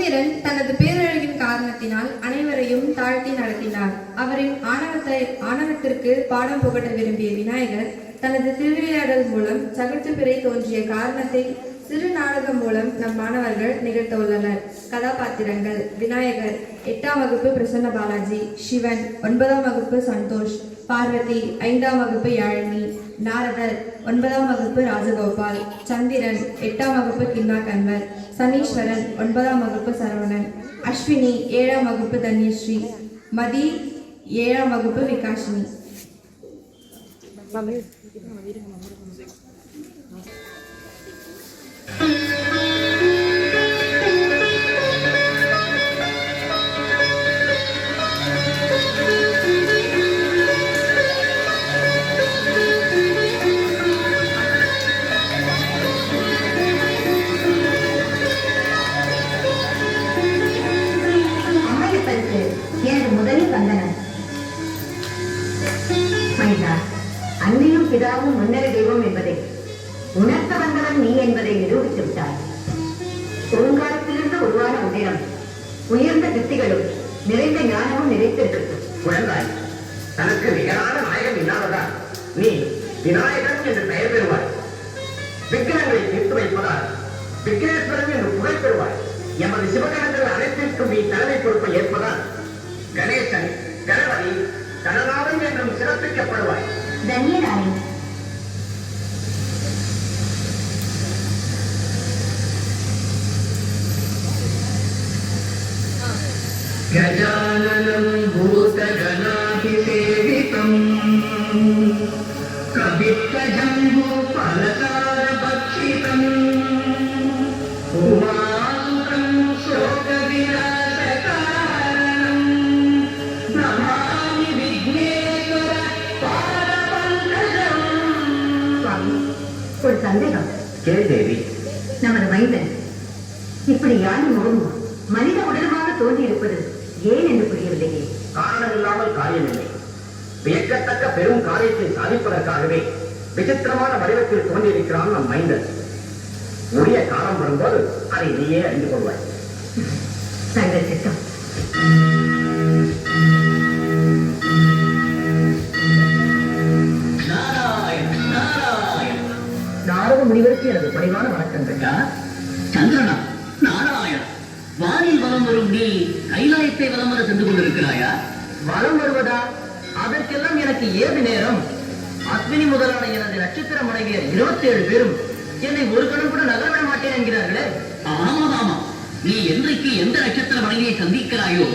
சந்திரன் தனது பேரழகின் காரணத்தினால் அனைவரையும் தாழ்த்தி நடத்தினார். அவரின் ஆணவத்திற்கு பாடம் புகட்ட விரும்பிய விநாயகர் தனது திருவிளையாடல் மூலம் சகட்டுப்பிறை தோன்றிய காரணத்தை சிறு நாடகம் மூலம் நம் மாணவர்கள் நிகழ்த்த உள்ளனர். கதாபாத்திரங்கள்: விநாயகர் 8ஆம் வகுப்பு பிரசன்ன பாலாஜி, சிவன் 9ஆம் வகுப்பு சந்தோஷ், பார்வதி 5ஆம் வகுப்பு யாழினி, நாரதர் 9ஆம் வகுப்பு ராஜகோபால், சந்திரன் 8ஆம் வகுப்பு கின்னா கன்வர், சனீஸ்வரன் 9ஆம் வகுப்பு சரவணன், அஸ்வினி 7ஆம் வகுப்பு தன்யஸ்ரீ, மதி 7ஆம் வகுப்பு விகாஷினி. அன்னையும் பிதாவும் முன்னரே தெய்வம் என்பதை உணர்த்த வந்தவன் நீ என்பதை நிரூபித்து விட்டாய். ஒருங்காலத்திலிருந்து உருவான உதிரம் உயர்ந்த திருப்திகளும் நிறைந்த ஞானமும் நிறைத்திருக்கிறது. குழந்தாய், தனக்கு நிகரான நாயகன் இல்லாததால் நீ விநாயகன் என்று பெயர் பெறுவாய். விக்கிரங்களை தீர்த்து வைப்பதால் விக்னேஸ்வரன் என்று புகழ் பெறுவாய். எமது சிவகணங்கள் அனைத்திற்கும் நீ தலைமை பொறுப்பை ஏற்பதால் கணேசன், கணபதி, கணநாதன் என்றும் சிறப்பிக்கப்படுவாய். தன்யனானே. गजाननं भूतगणाधिसेवितं कवित्वजम्बूफलसारभक्षितम् उमासुतं शोकविनाशकारणं नमामि विघ्नेश्वर पादपङ्कजम्. சுவாமி, ஒரு சந்தேகம். கேள் தேவி. நமது மைந்தன் இப்படி யானை முகமும் மனித உடலுமாக தோன்றி இருப்பது ஏன் என்று புரியவில்லையே. காரணம் இல்லாமல் காரியமில்லை. வியக்கத்தக்க பெரும் காரியத்தை சாதிப்பதற்காகவே விசித்திரமான வடிவத்தில் தோன்றியிருக்கிறான் நம் மைந்தன். உரிய காலம் வரும்போது அதை நீயே அறிந்து கொள்வாய். தங்கள் சித்தம். நாரத முனிவருக்கு எனது பணிவான வணக்கங்கள். சந்திரனா, நாராயண, வானில் வலம் வரும் நீ கைலாயத்தை வலம் வர சென்று கொண்டிருக்கிறாயா? வலம் வருவதா? அதற்கெல்லாம் எனக்கு ஏது நேரம்? அஸ்வினி முதலான எனது நட்சத்திர மனைவியர் 27 பேரும் என்னை ஒரு கணம் கூட நகரவிட மாட்டேன் என்கிறார்களே. ஆமா ஆமா, நீ என்றைக்கு எந்த நட்சத்திர மனைவியை சந்திக்கிறாயோ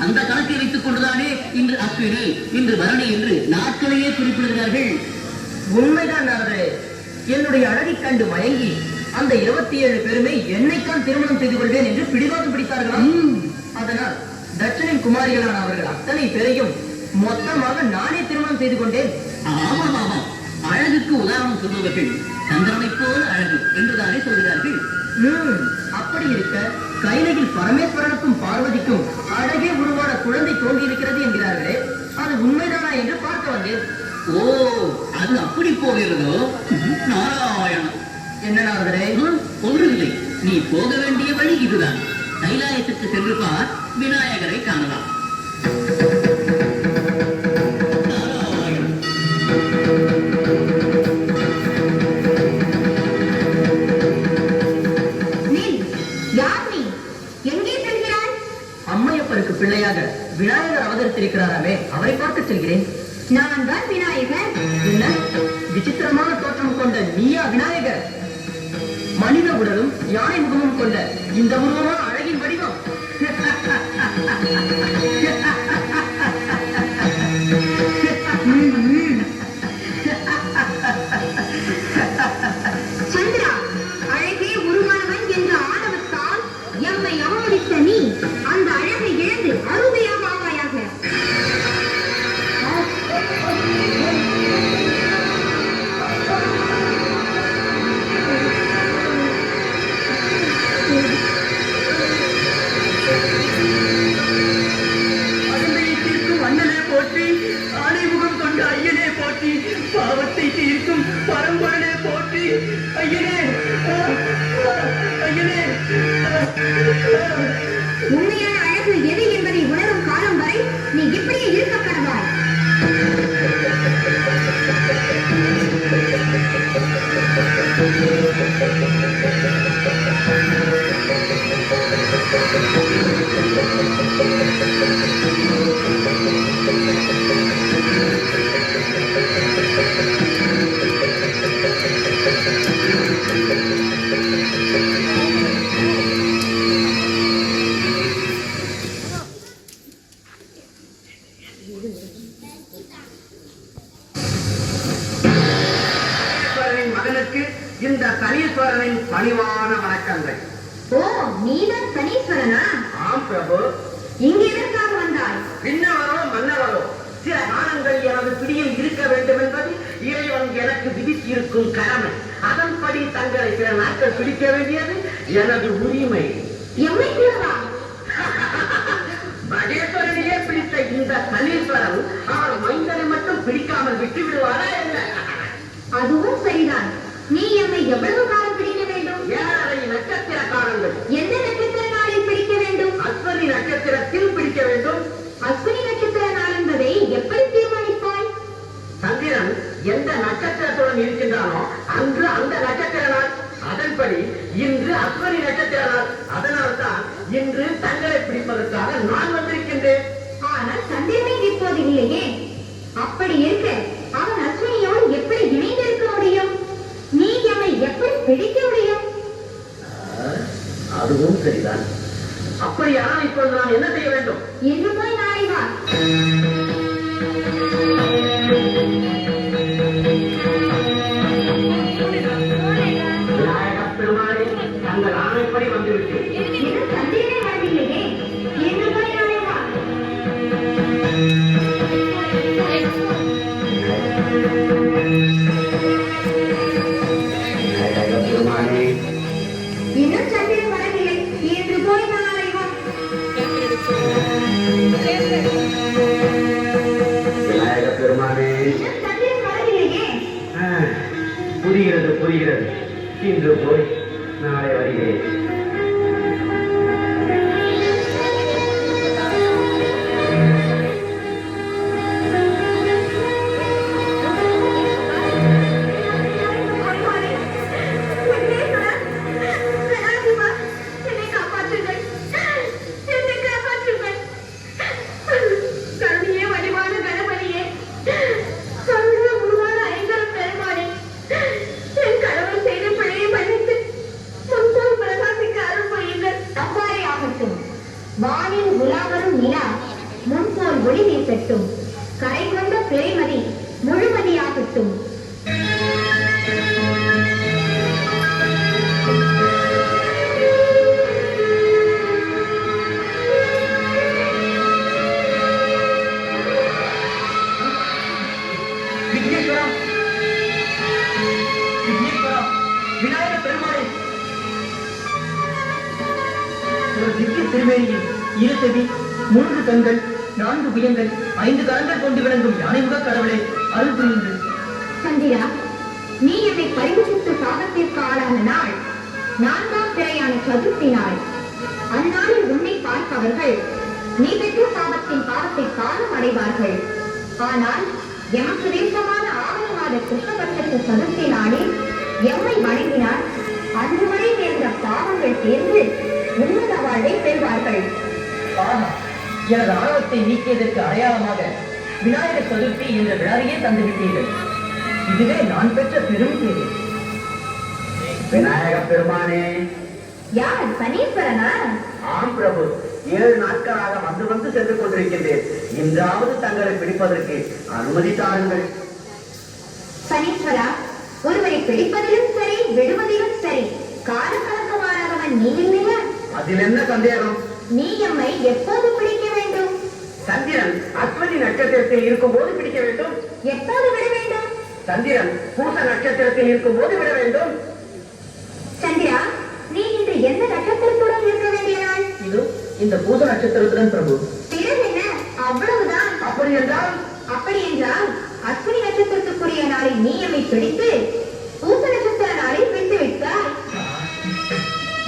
அந்த கணக்கை வைத்துக் கொண்டுதானே இன்று அஸ்வினி, இன்று பரணி என்று நாட்களையே குறிப்பிடுகிறார்கள். உண்மைதான் நாரதே. என்னுடைய அழகை கண்டு மயங்கி அந்த 27 பேருமே என்னைத்தான் திருமணம் செய்து கொள்வேன் என்று பிடிவாதம் பிடித்தார்களாம். அதனால் தட்சணின் குமாரிகளான அவர்கள் அத்தனை பேரையும் மொத்தமாக நானே திருமணம் செய்து கொண்டேன். ஆமா ஆமா, அழகுக்கு உதாரணம் சொல்பவர்கள் சந்திரனை போல அழகு என்றுதானே சொல்கிறார்கள். அப்படி இருக்க கைலையில் பரமேஸ்வரனுக்கும் பார்வதிக்கும் அழகே உருவான குழந்தை தோன்றியிருக்கிறது என்கிறார்களே, அது உண்மைதானா என்று பார்க்க வந்தேன். ஓ, அது அப்படி போகிறதோ? நாராயணன், என்ன நாரதரே? ஒன்றுமில்லை, நீ போக வேண்டிய வழி இதுதான். கைலாயத்துக்கு சென்று பார், விநாயகரை காணலாம். அம்மையப்பருக்கு பிள்ளையாக விநாயகர் அவதரித்திருக்கிறாராமே, அவரை பார்க்க செல்கிறேன். நான் தான் விநாயகர். என்ன விசித்திரமான தோற்றம் கொண்ட நீயா விநாயகர்? மனித உடலும் யானை முகமும் கொண்ட இந்த உருவமான அழகின் வடிவம். சந்திரா, அழகே உருவானவன் என்ற ஆணவத்தால் எம்மை அவமதித்த நீ அந்த அழகை இழந்து அருமையாக ஆவாயாக. பாவத்தை தீர்க்கும் பரம்பரனே போற்றி. ஐயனே, ஐயனே. நீ இப்படியே இருக்க கடவாய். மகனுக்கு இந்த சனீஸ்வரனின் பணிவான வணக்கங்கள். ஓ, நீதான் சனீஸ்வரனா? ஆம் பிரபு. இங்கு எதற்காக வந்தாய்? பின்னவரோ மன்னவரோ சில காலங்கள் எனது பிடியில் இருக்க வேண்டும் என்பது இறைவன் எனக்கு விதித்திருக்கும் கடமை. அதன்படி தங்களை சில நாட்கள் பிடிக்க வேண்டியது எனது உரிமை. எம்மை கூடவா? மகேஸ்வரனையே பிடித்த இந்த சனீஸ்வரன் அவர் மைந்தனை மட்டும் பிடிக்காமல் விட்டு விடுவாரா என்ன? அதுவும் சரிதான். நீ எம்மை எவ்வளவு காலம் பிடிக்க வேண்டும்? 7.5 நட்சத்திர காலங்கள். எந்த நட்சத்திர நாளில் பிடிக்க வேண்டும்? அஸ்வினி நட்சத்திரத்தில் பிடிக்க வேண்டும். அஸ்வினி நட்சத்திர நாள் என்பதை எப்படி தீர்மானிப்பாய்? சந்திரன் எந்த நட்சத்திரத்துடன் இருக்கின்றானோ அன்று அந்த நட்சத்திர நாள். அதன்படி இன்று அஸ்வினி நட்சத்திர நாள். அதனால்தான் இன்று தங்களை பிடிப்பதற்காக நான் வந்திருக்கின்றேன். ஆனால் சந்திரனை இப்போது இல்லையே. அப்படி இருக்க அவன் அஸ்வினியோடு எப்படி இணைந்திருக்க முடியும்? நீ எம்மை எப்படி பிடிக்க முடியும்? அதுவும் சரிதான். அப்படியானால் இப்போது நான் என்ன செய்ய வேண்டும்? இன்று போய் நாளை வா. விநாயகப் பெருமாளே, தங்கள் ஆணைப்படி வந்துவிட்டேன். இது சந்திரனே வரவில்லையே. இன்று போய் நாளை வா. விநாயகப் பெருமாளே, இன்னும் சந்திரன் வரவில்லை. இன்று போய் நாளை வா. விநாயகப் பெருமாளே. இன்னும் சந்திரன் வரவில்லையே. புரிகிறது புரிகிறது. இன்று போய் நாளை வருகிறேன். வானில் உலாவரும் நிலா முன்போல் ஒளி வீசட்டும். கரை கொண்ட பிறைமதி முழுமதியாகட்டும். விக்னேஸ்வரா, விக்னேஸ்வரா, விநாயகப் பெருமாளே. ஒரு திவ்ய திருமேனியில் 2 செவி, 3 கண்கள், 4 புயங்கள், 5 கரங்கள் கொண்டு விளங்கும் யானைமுக கடவுளை அருள் புரிந்து. சந்திரா, நீ என்னை பரிசுத்த சாபத்திற்கு ஆளான நாள் 4ஆம் பிறையான சதுர்த்தி நாள். அந்நாளில் உன்னை பார்ப்பவர்கள் நீ பெற்ற சாபத்தின் பாவத்தை காலம் அடைவார்கள். ஆனால் எமக்கு தேசமான ஆவணி மாத கிருஷ்ணபட்சத்து சதுர்த்தி நாளில் எம்மை வணங்கினால் அன்று வரை நேர்ந்த பாவங்கள் சேர்ந்து உன்னத வாழ்வை பெறுவார்கள். ஆஹா, எனது ஆணவத்தை நீக்கியதற்கு அடையாளமாக விநாயகர் சதுர்த்தி என்ற விழாவையே தந்துவிட்டீர்கள். இதுவே நான் பெற்ற பெரும் பேரு. விநாயகப் பெருமானே. யார், சனீஸ்வரனா? ஆம் பிரபு. 7 நாட்களாக வந்து வந்து சென்று கொண்டிருக்கின்றேன். இன்றாவது தங்களை பிடிப்பதற்கு அனுமதி தாருங்கள். சனீஸ்வரா, ஒருவரை பிடிப்பதிலும் சரி விடுவதிலும் சரி காலக்கணக்கமானவன் நீ இல்லையா? அதில் என்ன சந்தேகம்? நீ எம்மை எப்போது பிடிக்க வேண்டும்? சந்திரன் அஸ்வினி நட்சத்திரத்தில் இருக்கும் போது பிடிக்க வேண்டும். எப்போது விட வேண்டும்? சந்திரன் பூச நட்சத்திரத்தில் இருக்கும் போது விட வேண்டும். சந்திரா, நீ இன்று எந்த நட்சத்திரத்துடன் இருக்க வேண்டிய நாள்? இது இந்த பூத நட்சத்திரத்துடன் பிரபு. பிறகு என்ன, அவ்வளவுதான்? அப்படி என்றால் அஸ்வினி நட்சத்திரத்துக்குரிய நாளில் நீ எம்மை பிடித்து பூச நட்சத்திர நாளில் விட்டு விட்டாய்.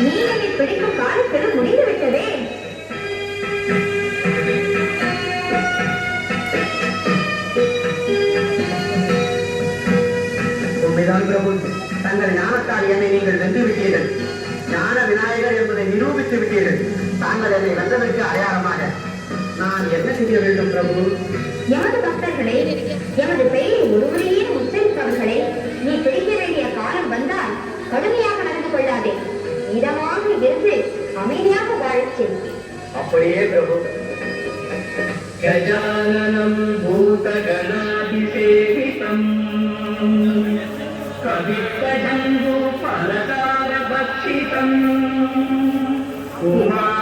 நீ எம்மை பிடிக்கும் காலக்கெடு முடிந்து விட்டதே. பிரபு. எமது பக்தர்களே, எமது பெயரை ஒருவரையே உச்சரிப்பவர்களை நீ பிடிக்க வேண்டிய காலம் வந்தால் கடுமையாக நடந்து கொள்ளாதே. இதமாக இருந்து அமைதியாக வாழச் செய். அப்படியே பிரபு. गजाननं भूतगणाभिसेवितं कवित्तजम्बूफलसारभक्षितम्